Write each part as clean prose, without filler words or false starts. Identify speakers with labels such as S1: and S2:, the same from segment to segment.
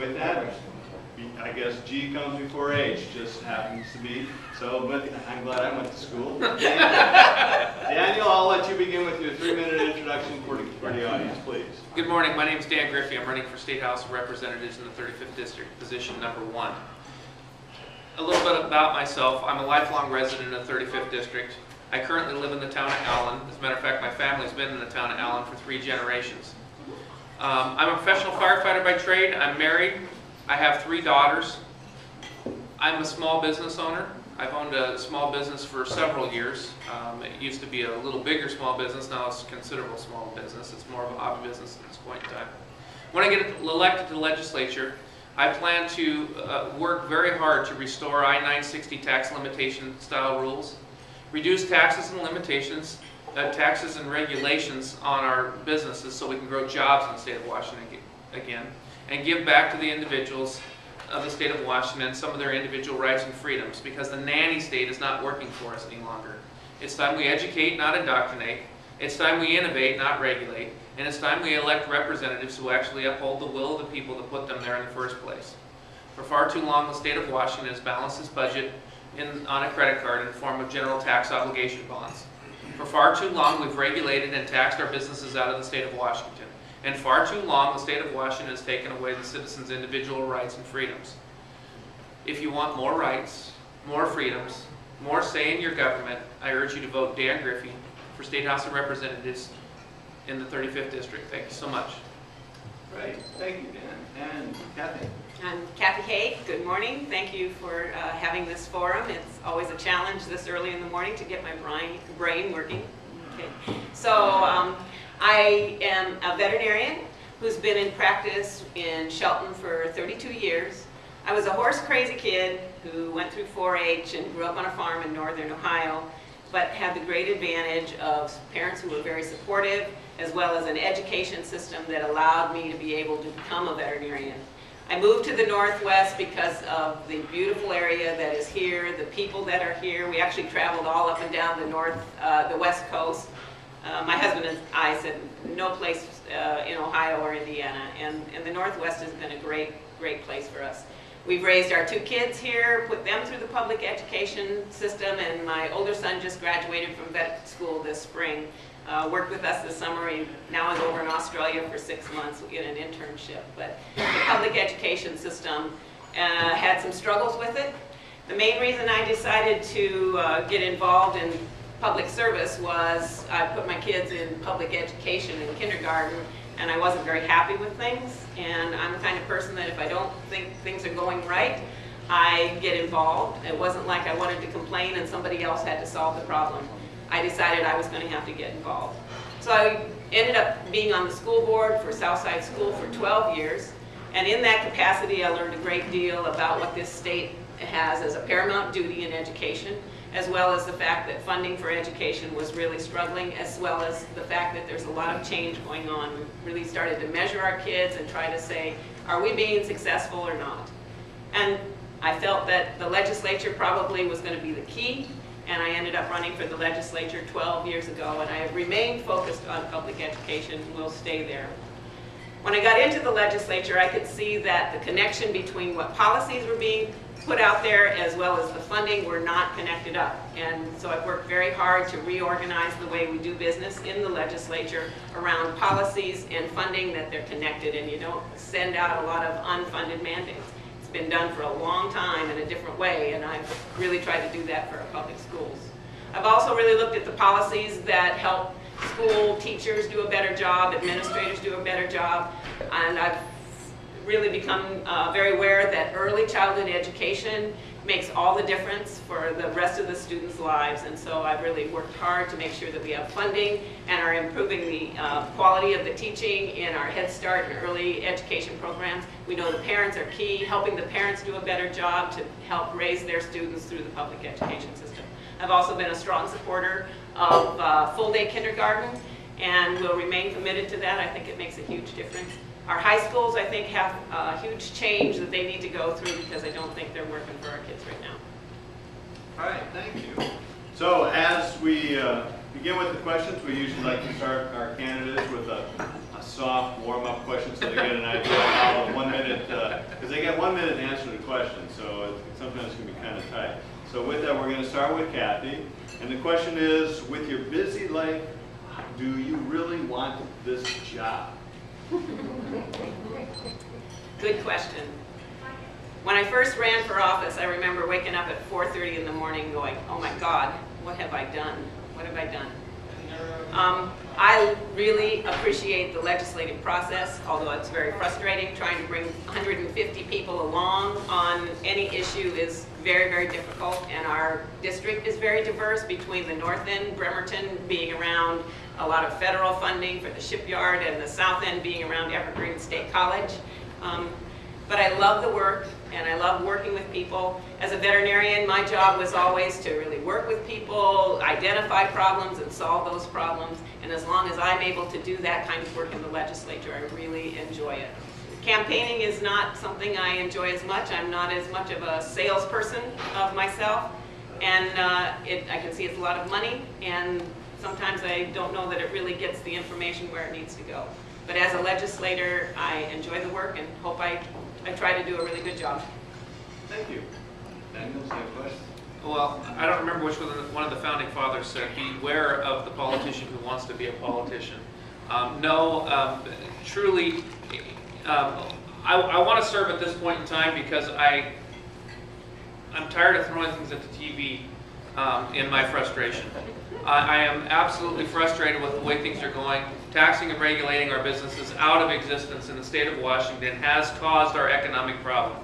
S1: with that, I guess G comes before H, just happens to be so, but I'm glad I went to school. Daniel, I'll let you begin with your 3-minute introduction for the audience, please.
S2: Good morning, my name is Dan Griffey. I'm running for State House of Representatives in the 35th District, position number 1. A little bit about myself. I'm a lifelong resident of the 35th District. I currently live in the town of Allen. As a matter of fact, my family's been in the town of Allen for 3 generations. I'm a professional firefighter by trade. I'm married. I have 3 daughters. I'm a small business owner. I've owned a small business for several years. It used to be a little bigger small business. Now it's a considerable small business. It's more of a hobby business at this point in time. When I get elected to the legislature, I plan to work very hard to restore I-960 tax limitation style rules, reduce taxes and limitations, taxes and regulations on our businesses so we can grow jobs in the state of Washington again, and give back to the individuals of the state of Washington some of their individual rights and freedoms, because the nanny state is not working for us any longer. It's time we educate, not indoctrinate. It's time we innovate, not regulate. And it's time we elect representatives who actually uphold the will of the people that put them there in the first place. For far too long, the state of Washington has balanced its budget on a credit card in the form of general tax obligation bonds. For far too long, we've regulated and taxed our businesses out of the state of Washington. And far too long, the state of Washington has taken away the citizens' individual rights and freedoms. If you want more rights, more freedoms, more say in your government, I urge you to vote Dan Griffey for State House of Representatives in the 35th District. Thank you so much.
S1: Right. Thank you, Dan. And Kathy.
S3: I'm Kathy Haige. Good morning. Thank you for having this forum. It's always a challenge this early in the morning to get my brain working. Okay. So I am a veterinarian who's been in practice in Shelton for 32 years. I was a horse-crazy kid who went through 4-H and grew up on a farm in northern Ohio, but had the great advantage of parents who were very supportive, as well as an education system that allowed me to be able to become a veterinarian. I moved to the Northwest because of the beautiful area that is here, the people that are here. We actually traveled all up and down the West Coast. My husband and I said no place in Ohio or Indiana, and the Northwest has been a great place for us. We've raised our 2 kids here, put them through the public education system, and my older son just graduated from vet school this spring. Worked with us this summer. He now is over in Australia for 6 months in an internship. But the public education system had some struggles with it. The main reason I decided to get involved in public service was I put my kids in public education in kindergarten, and I wasn't very happy with things. And I'm the kind of person that if I don't think things are going right, I get involved. It wasn't like I wanted to complain and somebody else had to solve the problem. I decided I was going to have to get involved. So I ended up being on the school board for Southside School for 12 years. And in that capacity, I learned a great deal about what this state has as a paramount duty in education, as well as the fact that funding for education was really struggling, as well as the fact that there's a lot of change going on. We really started to measure our kids and try to say, are we being successful or not? And I felt that the legislature probably was going to be the key, and I ended up running for the legislature 12 years ago, and I have remained focused on public education and will stay there. When I got into the legislature, I could see that the connection between what policies were being put out there as well as the funding were not connected up. And so I've worked very hard to reorganize the way we do business in the legislature around policies and funding, that they're connected and you don't send out a lot of unfunded mandates. It's been done for a long time in a different way, and I've really tried to do that for our public schools. I've also really looked at the policies that help school teachers do a better job, administrators do a better job, and I've really become very aware that early childhood education makes all the difference for the rest of the students' lives. And so I've really worked hard to make sure that we have funding and are improving the quality of the teaching in our Head Start and early education programs. We know the parents are key, helping the parents do a better job to help raise their students through the public education system. I've also been a strong supporter of full-day kindergarten and will remain committed to that. I think it makes a huge difference. Our high schools, I think, have a huge change that they need to go through because I don't think they're working for our kids right now.
S1: All right, thank you. So as we begin with the questions, we usually like to start our candidates with a soft warm-up question so they get an idea of how a 1-minute questions, so it sometimes can be kind of tight. So with that, we're going to start with Kathy. And the question is, with your busy life, do you really want this job?
S3: Good question. When I first ran for office, I remember waking up at 4:30 in the morning going, oh my God, what have I done? What have I done? I really appreciate the legislative process, although it's very frustrating. Trying to bring 150 people along on any issue is very, very difficult, and our district is very diverse between the north end, Bremerton, being around a lot of federal funding for the shipyard, and the south end being around Evergreen State College. But I love the work, and I love working with people. As a veterinarian, my job was always to really work with people, identify problems, and solve those problems. And as long as I'm able to do that kind of work in the legislature, I really enjoy it. Campaigning is not something I enjoy as much. I'm not as much of a salesperson of myself. And I can see it's a lot of money, and sometimes I don't know that it really gets the information where it needs to go. But as a legislator, I enjoy the work and hope I try to do a really good job.
S1: Thank you. Daniel, same question?
S2: Well, I don't remember which one of the founding fathers said, beware of the politician who wants to be a politician. Truly, I want to serve at this point in time because I'm tired of throwing things at the TV in my frustration. I am absolutely frustrated with the way things are going. Taxing and regulating our businesses out of existence in the state of Washington has caused our economic problem.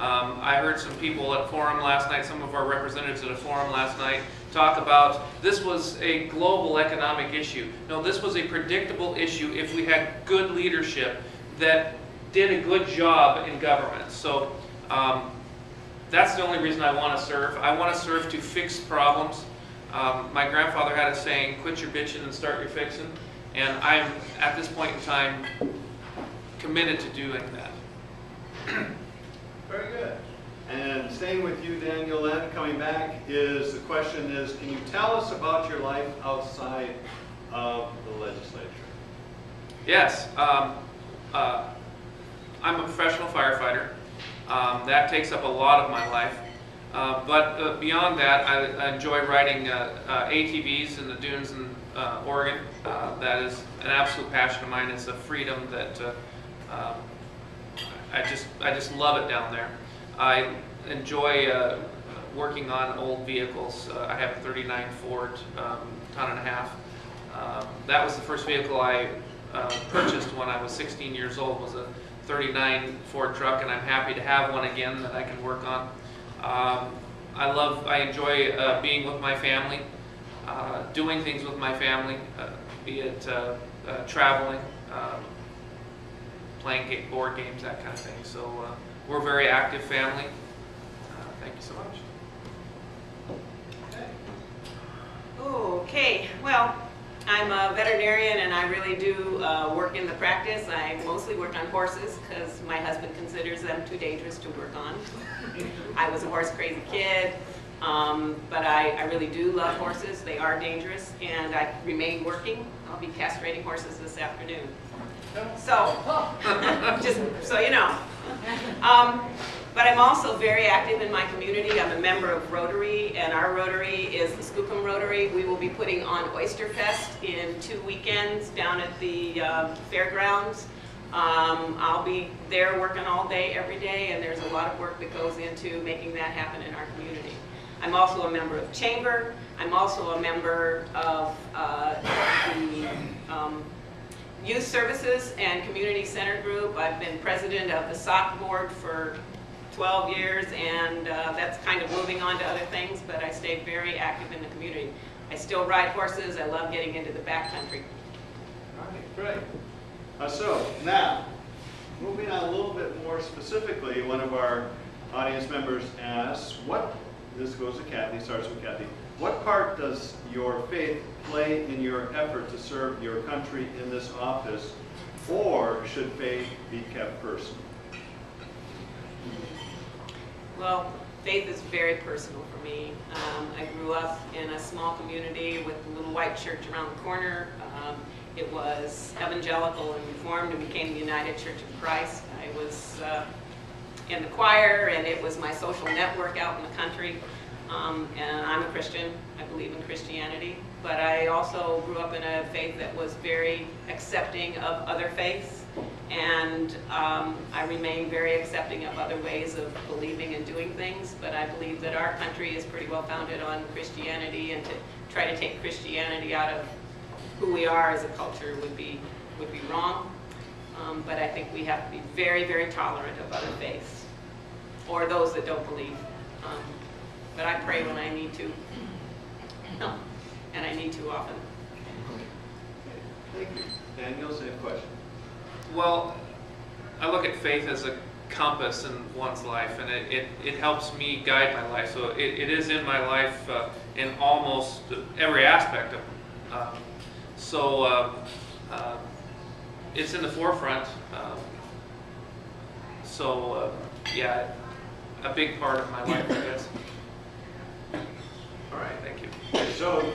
S2: I heard some people at forum last night, some of our representatives at a forum last night, talk about this was a global economic issue. No, this was a predictable issue if we had good leadership that did a good job in government. So that's the only reason I want to serve. I want to serve to fix problems. My grandfather had a saying, quit your bitching and start your fixing. And I'm, at this point in time, committed to doing that.
S1: Very good. And staying with you, Daniel, then coming back, the question is, can you tell us about your life outside of the legislature?
S2: Yes. I'm a professional firefighter. That takes up a lot of my life. But beyond that, I enjoy riding ATVs in the dunes in Oregon. That is an absolute passion of mine. It's a freedom that I just love it down there. I enjoy working on old vehicles. I have a 39 Ford, ton and a half. That was the first vehicle I purchased when I was 16 years old, was a 39 Ford truck, and I'm happy to have one again that I can work on. I enjoy being with my family, doing things with my family, be it traveling, playing board games, that kind of thing. So we're a very active family. Thank you so much.
S3: Okay, well, I'm a veterinarian and I really do work in the practice. I mostly work on horses because my husband considers them too dangerous to work on. I was a horse crazy kid, but I really do love horses. They are dangerous, and I remain working. I'll be castrating horses this afternoon. So, just so you know. But I'm also very active in my community. I'm a member of Rotary, and our Rotary is the Skookum Rotary. We will be putting on Oyster Fest in 2 weekends down at the fairgrounds. I'll be there working all day, every day, and there's a lot of work that goes into making that happen in our community. I'm also a member of Chamber. I'm also a member of the Youth Services and Community Center Group. I've been president of the SOC board for 12 years, and that's kind of moving on to other things, but I stayed very active in the community. I still ride horses. I love getting into the backcountry.
S1: All right, great. So now, moving on a little bit more specifically, one of our audience members asks, this goes to Kathy, starts with Kathy, what part does your faith play in your effort to serve your country in this office, or should faith be kept personal? Well,
S3: Faith is very personal for me. I grew up in a small community with a little white church around the corner. It was evangelical and reformed and became the United Church of Christ. I was in the choir, and it was my social network out in the country. And I'm a Christian. I believe in Christianity, but I also grew up in a faith that was very accepting of other faiths, and I remain very accepting of other ways of believing and doing things. But I believe that our country is pretty well founded on Christianity, and to try to take Christianity out of who we are as a culture would be wrong. But I think we have to be very, very tolerant of other faiths, or those that don't believe. But I pray when I need to, and I need to often.
S1: Thank you. Daniel, same question.
S2: Well, I look at faith as a compass in one's life, and it helps me guide my life. So it is in my life in almost every aspect of it. It's in the forefront. Yeah, a big part of my life, I guess.
S1: All right.
S2: Thank you.
S1: So